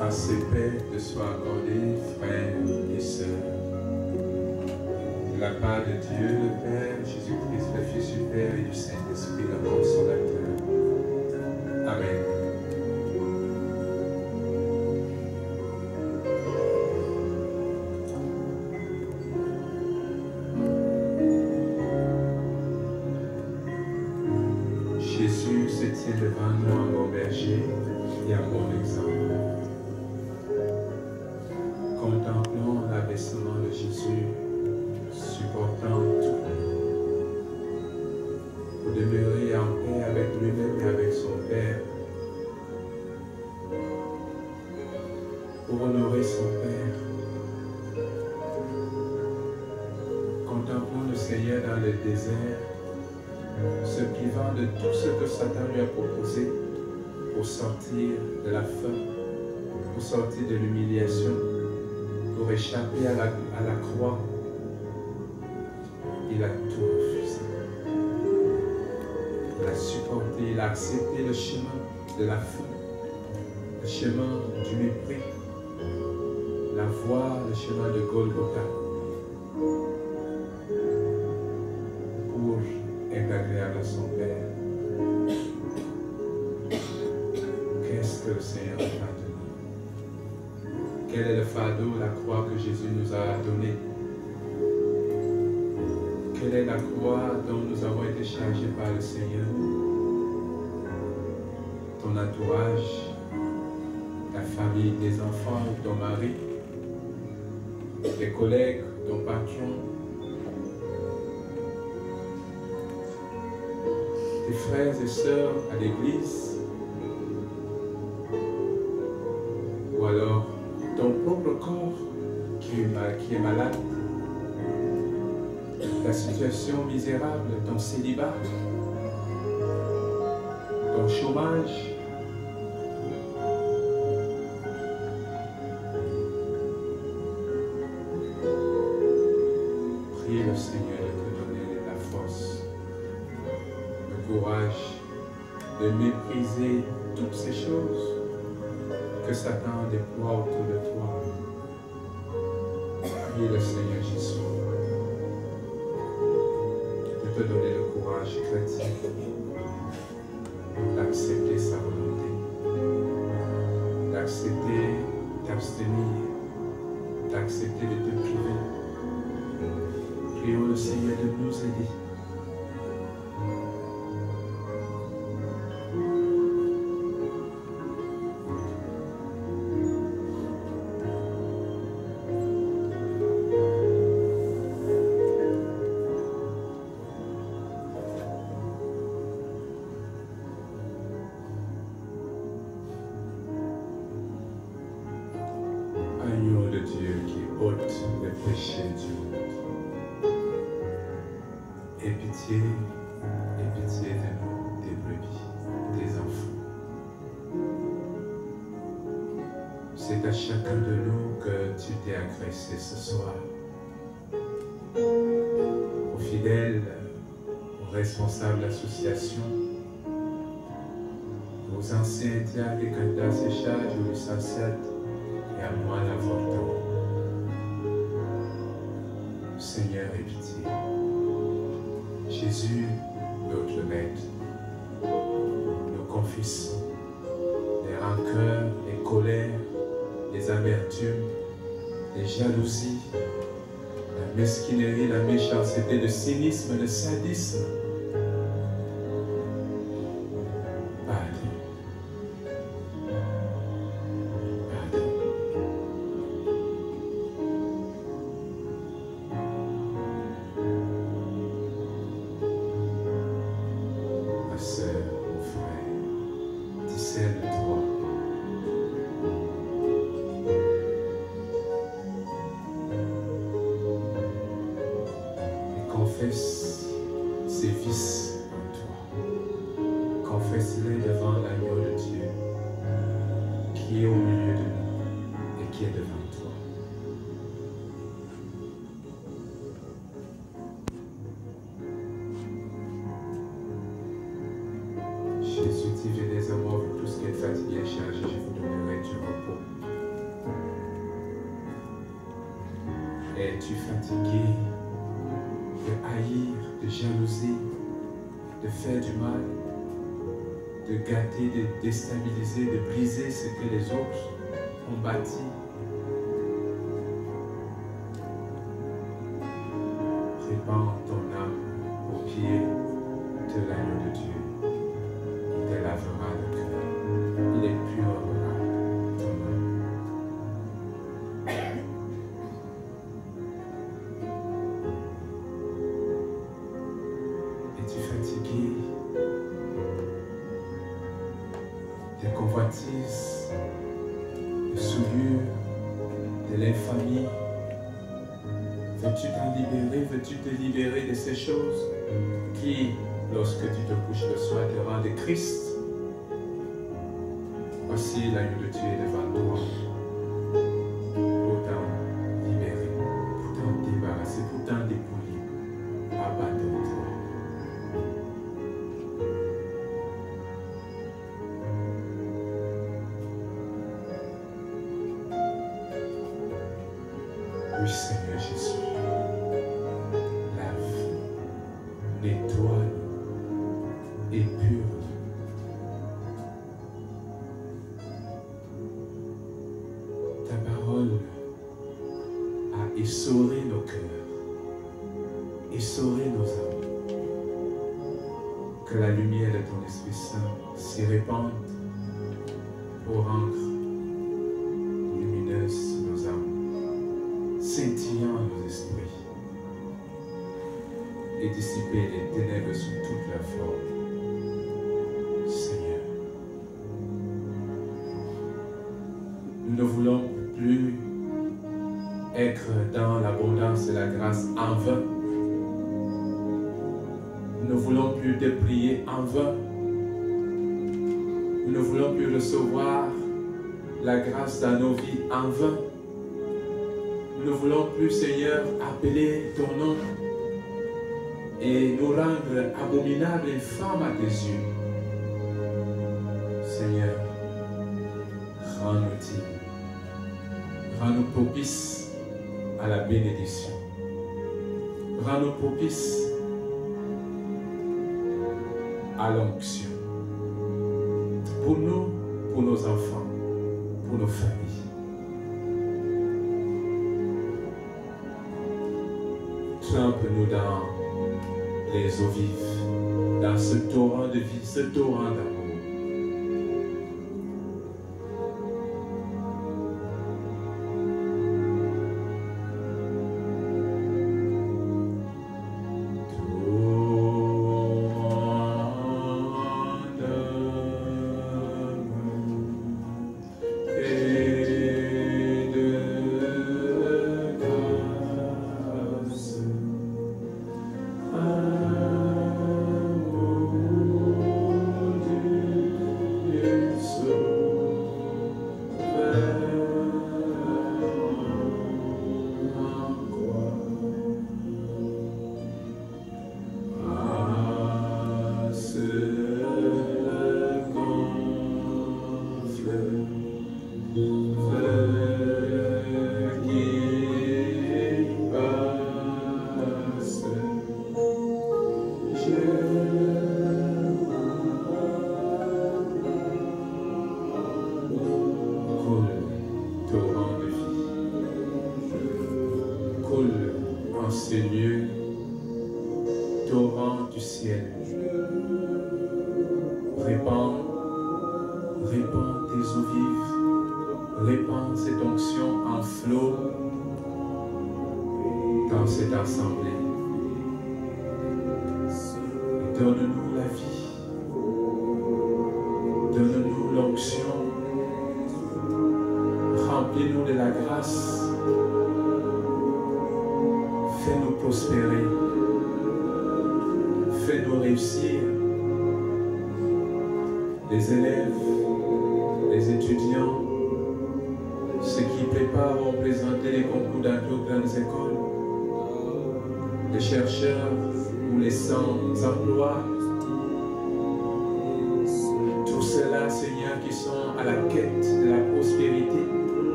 Grâce et paix te soient accordées, frères et sœurs. De la part de Dieu, le Père, Jésus-Christ, le Fils du Père et du Saint-Esprit, le Consolateur. Amen. Jésus se tient devant nous en bon berger et en bon exemple. Contemplons l'abaissement de Jésus, supportant tout, pour demeurer en paix avec lui-même et avec son Père, pour honorer son Père. Contemplons le Seigneur dans le désert, se privant de tout ce que Satan lui a proposé pour sortir de la faim, pour sortir de l'humiliation, pour échapper à la croix. Il a tout refusé. Il a supporté, il a accepté le chemin de la faim, le chemin du mépris, la voie, le chemin de Golgotha, pour être agréable à son Père. Qu'est-ce que le Seigneur a donné? Quel est le fardeau, la croix que Jésus nous a donnée? Quelle est la croix dont nous avons été chargés par le Seigneur? Ton entourage, ta famille, tes enfants, ton mari, tes collègues, ton patron, tes frères et sœurs à l'église, ou alors ton propre corps qui est malade, ta situation misérable, ton célibat, ton chômage, priez le Seigneur de te donner la force, le courage de mépriser toutes ces choses que Satan déploie autour de toi. Priez le Seigneur Jésus de te donner le courage chrétien d'accepter sa volonté, d'accepter d'abstenir, d'accepter de te priver. Prions le Seigneur de nous aider. Agneau de Dieu qui ôte les péchés du monde. Aie pitié de nous, tes brebis, tes enfants. C'est à chacun de nous que tu t'es agressé ce soir. Aux fidèles, aux responsables d'associations, aux anciens diacres et candidats séchage, aux licenciates, et à moi l'avortement. Seigneur, aie pitié. Jésus, notre Maître, nous confessons les rancœurs, les colères, les amertumes, les jalousies, la mesquinerie, la méchanceté, le cynisme, le sadisme. Confesse ces vices en toi. Confesse-les devant l'agneau de Dieu qui est au milieu de nous et qui est devant toi. Jésus dit, venez à moi, vous tous qui êtes fatigués et chargés, je vous donnerai du repos. Es-tu fatigué de haïr, de jalouser, de faire du mal, de gâter, de déstabiliser, de briser ce que les autres ont bâti? Répands ton âme au pied de l'agneau de Dieu. Il te lavera le cœur. Il épurera ton âme. Es-tu fatigué des convoitises, des souillures, de l'infamie? Veux-tu t'en libérer? Veux-tu te libérer de ces choses qui, lorsque tu te couches le soir, te rendent Christ? Voici l'agneau de Dieu devant toi pour t'en libérer, pour t'en débarrasser, pour t'en dépouiller. Abandonne-toi. Oui, Seigneur Jésus. Nettoie et pure. Ta parole a essoré nos cœurs, essoré nos âmes. Que la lumière de ton Esprit Saint s'y répande pour rendre lumineuses nos âmes, scintillant nos esprits, et dissiper les ténèbres sous toute leur forme. Seigneur, nous ne voulons plus être dans l'abondance de la grâce en vain. Nous ne voulons plus te prier en vain. Nous ne voulons plus recevoir la grâce dans nos vies en vain. Nous ne voulons plus, Seigneur, appeler ton nom et nous rendre abominables et infâmes à tes yeux. Seigneur, rends-nous dignes, rends-nous propices à la bénédiction, rends-nous propices à l'onction, pour nous, pour nos enfants, pour nos familles. Trempe-nous dans les eaux vives, dans ce torrent de vie, ce torrent d'amour.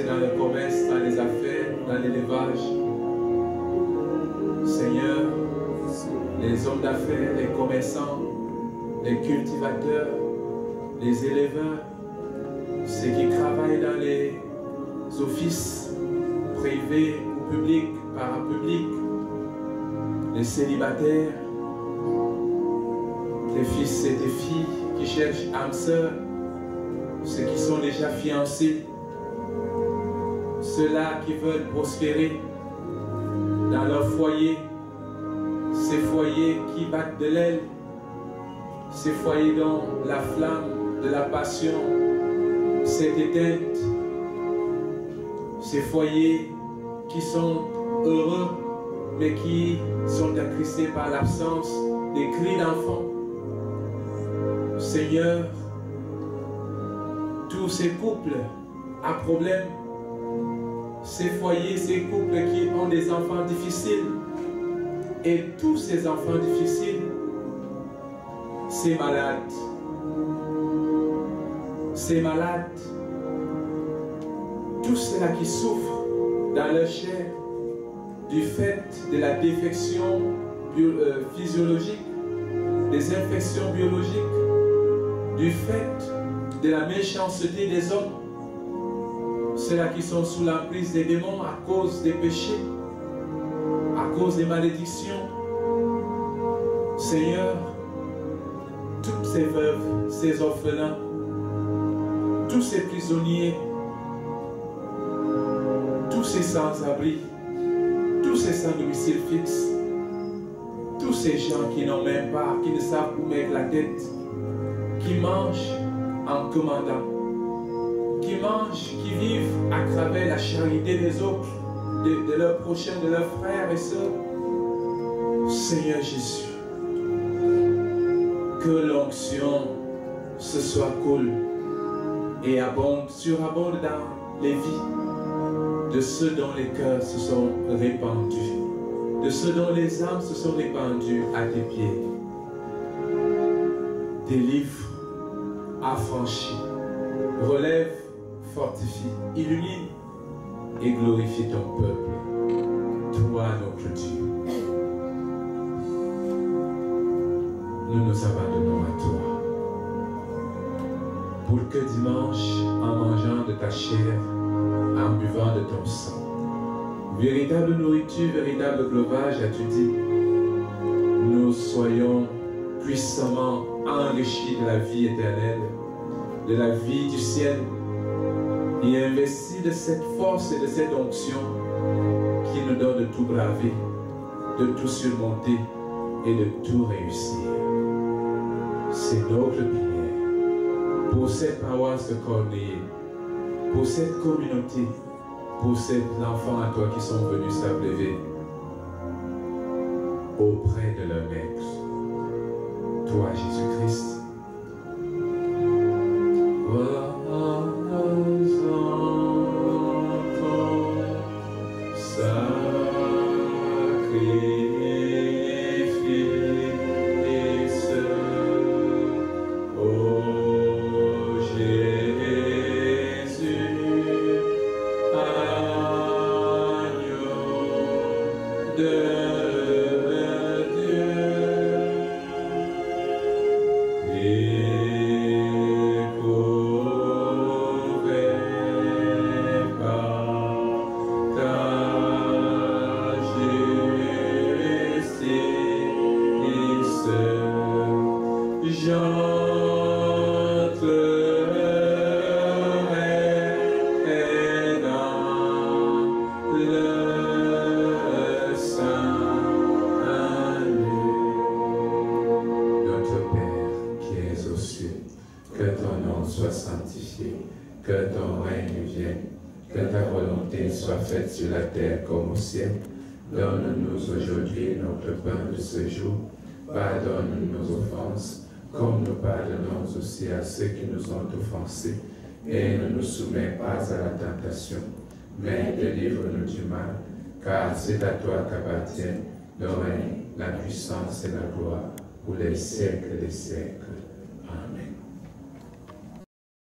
Dans le commerce, dans les affaires. dans l'élevage. Seigneur, les hommes d'affaires, les commerçants, les cultivateurs, les éleveurs, ceux qui travaillent dans les offices privés ou publics, parapublics, les célibataires, tes fils et tes filles qui cherchent âme sœur, ceux qui sont déjà fiancés, ceux-là qui veulent prospérer dans leur foyer, ces foyers qui battent de l'aile, ces foyers dont la flamme de la passion s'est éteinte, ces foyers qui sont heureux mais qui sont attristés par l'absence des cris d'enfants. Seigneur, tous ces couples à problème, ces foyers, ces couples qui ont des enfants difficiles, et tous ces enfants difficiles, ces malades, tous ceux-là qui souffrent dans leur chair du fait de la défection physiologique, des infections biologiques, du fait de la méchanceté des hommes, ceux-là qui sont sous l'emprise des démons à cause des péchés, à cause des malédictions. Seigneur, toutes ces veuves, ces orphelins, tous ces prisonniers, tous ces sans-abri, tous ces sans domicile fixe, tous ces gens qui n'ont même pas, qui ne savent où mettre la tête, qui mangent en commandant, qui mangent, qui vivent à travers la charité des autres, de leurs prochains, de leurs frères et sœurs. Seigneur Jésus, que l'onction ce soit cool et abonde, surabonde dans les vies de ceux dont les cœurs se sont répandus, de ceux dont les âmes se sont répandues à tes pieds. Délivre, affranchis, relève, fortifie, illumine et glorifie ton peuple, toi notre Dieu. Nous nous abandonnons à toi, pour que dimanche, en mangeant de ta chair, en buvant de ton sang, véritable nourriture, véritable breuvage, as-tu dit, nous soyons puissamment enrichis de la vie éternelle, de la vie du ciel, et investis de cette force et de cette onction qui nous donne de tout braver, de tout surmonter et de tout réussir. C'est notre prière pour cette paroisse de Corneille, pour cette communauté, pour ces enfants à toi qui sont venus s'abreuver auprès de leur maître, toi Jésus-Christ. Sur la terre comme au ciel. Donne-nous aujourd'hui notre pain de ce jour. Pardonne nos offenses, comme nous pardonnons aussi à ceux qui nous ont offensés. Et ne nous soumets pas à la tentation, mais délivre-nous du mal, car c'est à toi qu'appartiennent le règne, la puissance et la gloire pour les siècles des siècles.